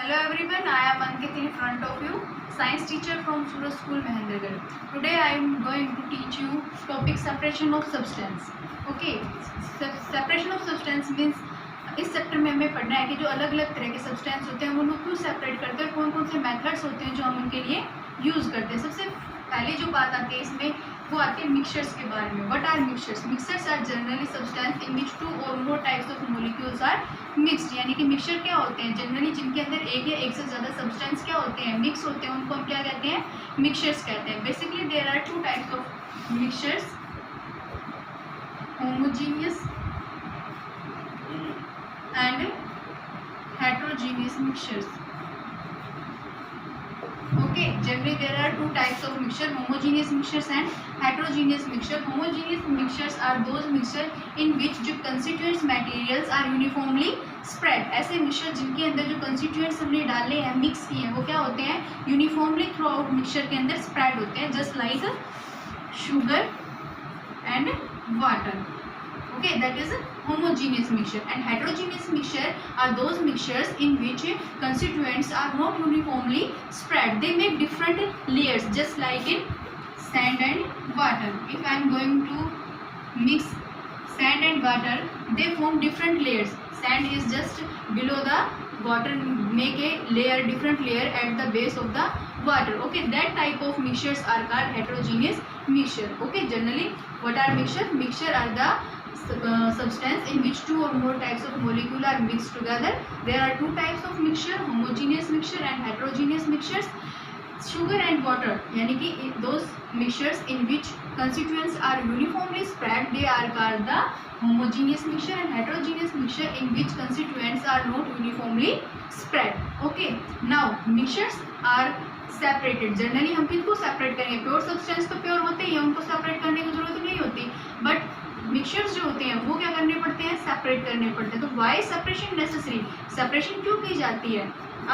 Hello everyone, I am Ankit in front of you, science teacher from Suraj School, Mahendragarh. Today I am going to teach you topic separation of substance. Okay, separation of substance means इस chapter में हमें पढ़ना है कि जो अलग अलग तरह के सब्सटेंस होते हैं हम उनको क्यों सेपरेट करते हैं, कौन कौन से मेथड्स होते हैं जो हम उनके लिए यूज़ करते हैं। सबसे पहले जो बात आती है इसमें वो आती है मिक्सचर्स के बारे में। What are mixtures? Mixtures are generally substance in which 2 or more types of molecules are mixed. यानी कि मिक्सचर क्या होते हैं? जनरली जिनके अंदर एक या एक से ज़्यादा सब्सटेंस क्या होते हैं, मिक्स होते हैं, उनको हम क्या कहते हैं? मिक्सचर्स कहते हैं। Basically there are 2 types of mixtures, homogeneous and heterogeneous mixtures. Okay, generally there are 2 types of mixture, homogeneous mixtures and heterogeneous mixture. Homogeneous mixtures are those mixture in which जो constituent materials are uniformly spread. ऐसे mixture जिनके अंदर जो constituents हमने डाले हैं, mix किए हैं, वो क्या होते हैं? यूनिफॉर्मली थ्रू आउट मिक्सचर के अंदर स्प्रेड होते हैं, just like sugar and water. Okay, that is a homogeneous mixture. And heterogeneous mixture are those mixtures in which constituents are not uniformly spread. They make different layers, just like in sand and water. If I am going to mix sand and water, they form different layers. Sand is just below the water, make a layer, different layer at the base of the water. Okay, that type of mixtures are called heterogeneous mixture. Okay, generally what are mixture? Mixture are the substance in which 2 or more types of molecule are mixed together. There are 2 types of mixture, homogeneous mixture and heterogeneous mixtures. Sugar and water, यानी कि those mixtures in which constituents are uniformly spread, they are called the homogeneous mixture, and heterogeneous mixture in which constituents are not uniformly spread. Okay, now mixtures are separated. Generally हम किनको separate करेंगे? Pure substance तो pure होते हैं, उनको separate करने की जरूरत नहीं होती, बट मिक्सचर्स जो होते हैं वो क्या करने पड़ते हैं? सेपरेट करने पड़ते हैं. तो वाई सेपरेशन नेसेसरी? सेपरेशन क्यों की जाती है?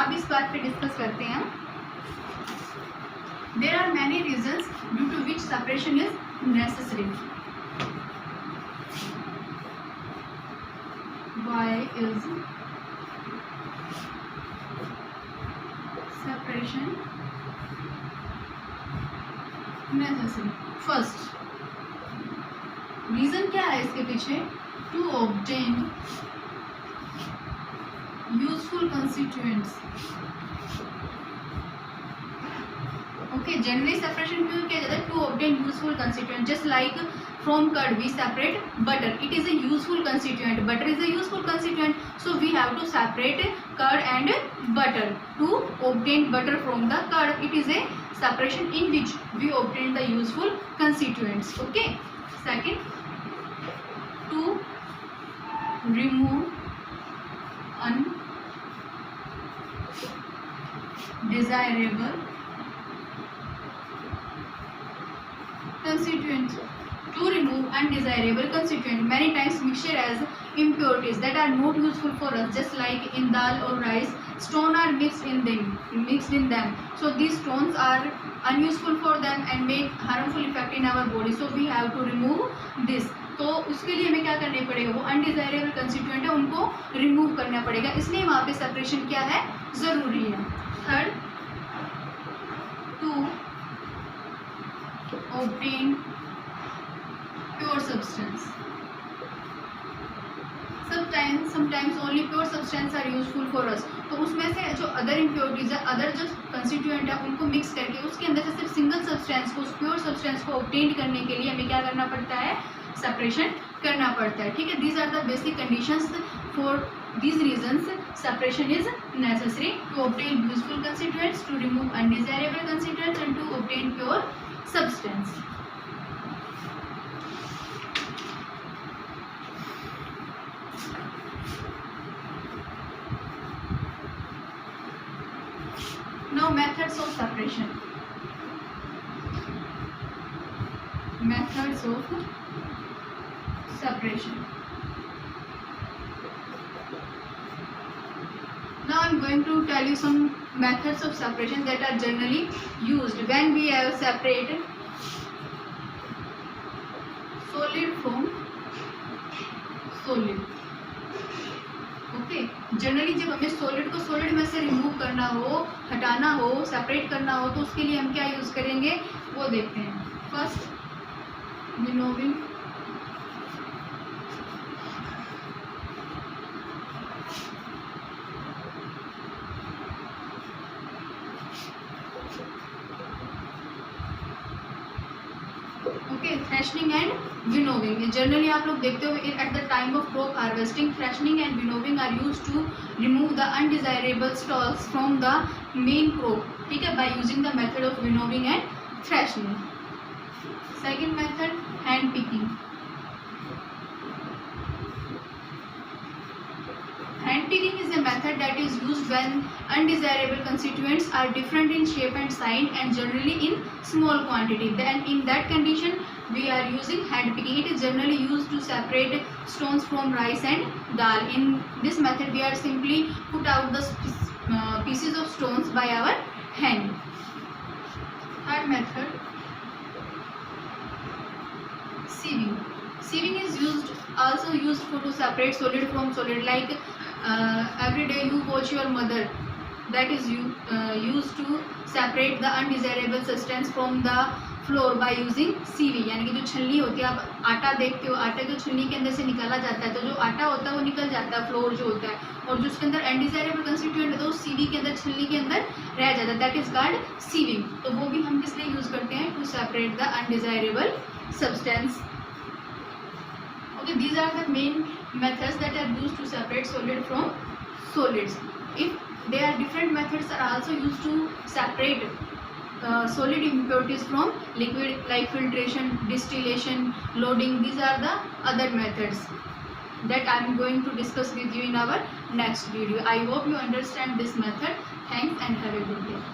अब इस बात पे डिस्कस करते हैं. There are many reasons due to which separation is necessary. Why is separation necessary? First reason क्या है इसके पीछे? To obtain useful constituents. Okay, generally separation क्यों किया जाता है? To obtain useful constituent. Just like from curd we separate butter, it is a useful constituent. Butter is a useful constituent, so we have to separate curd and butter to obtain butter from the curd. It is a separation in which we obtain the useful constituents. Okay, second, to remove undesirable constituents. To remove undesirable constituent, many times mixture has impurities that are not useful for us, just like in dal or rice, stone are mixed in them. So these stones are unuseful for them and make harmful effect in our body, so we have to remove this. तो उसके लिए हमें क्या करना पड़ेगा? वो undesirable constituent है, उनको रिमूव करना पड़ेगा, इसलिए वहाँ पे सेपरेशन क्या है? ज़रूरी है. Third, to obtain pure substance. sometimes only pure substance are useful for us. तो उसमें से जो अदर इम्प्योरिटीज है, अदर जो कंस्टिट्यूएंट है, उनको मिक्स करके उसके अंदर से सिर्फ सिंगल सब्सटेंस को, प्योर सब्सटेंस को ऑब्टेन करने के लिए हमें क्या करना पड़ता है? सेपरेशन करना पड़ता है. ठीक है, these are the basic conditions. For these reasons separation is necessary to obtain useful constituents, to remove undesirable constituents, and to obtain pure substance. Now methods of separation. Methods of separation. Now I am going to tell you some methods of separation that are generally used when we have separated solid from solid. Okay generally जब हमें solid को solid में से remove करना हो, हटाना हो, separate करना हो, तो उसके लिए हम क्या यूज़ करेंगे वो देखते हैं. First winnowing, okay threshing and winnowing. Generally आप लोग देखते हो at the time of crop harvesting, threshing and winnowing are use to remove the undesirable stalls from the main crop. ठीक है, by using the method of winnowing and threshing. Second method hand picking. Hand picking is a method that is used when undesirable constituents are different in shape and size and generally in small quantity. Then in that condition we are using hand picking. It is generally used to separate stones from rice and dal. In this method we are simply put out the pieces of stones by our hand. Third method, sieving. Sieving is also used to separate solid from solid. Like every day you watch your mother, that is used to separate the undesirable substance from the flour by using sieving. यानी कि जो छलनी होती है, आप आटा देखते हो, आटा जो छलनी के अंदर से निकाला जाता है, तो जो आटा होता है वो निकल जाता है, फ्लोर जो होता है, और जो उसके अंदर अनडिजायरेबल कंस्टिट्यूएंट है तो सीवी के अंदर, छलनी के अंदर रह जाता है. That is called sieving. तो वो भी हम किस लिए यूज करते हैं? To separate the undesirable substance. Okay, these are the main methods that are used to separate solid from solids. If there are different methods are also used to separate solid impurities from liquid, like filtration, distillation, loading. These are the other methods that I am going to discuss with you in our next video. I hope you understand this method. Thanks and have a good day.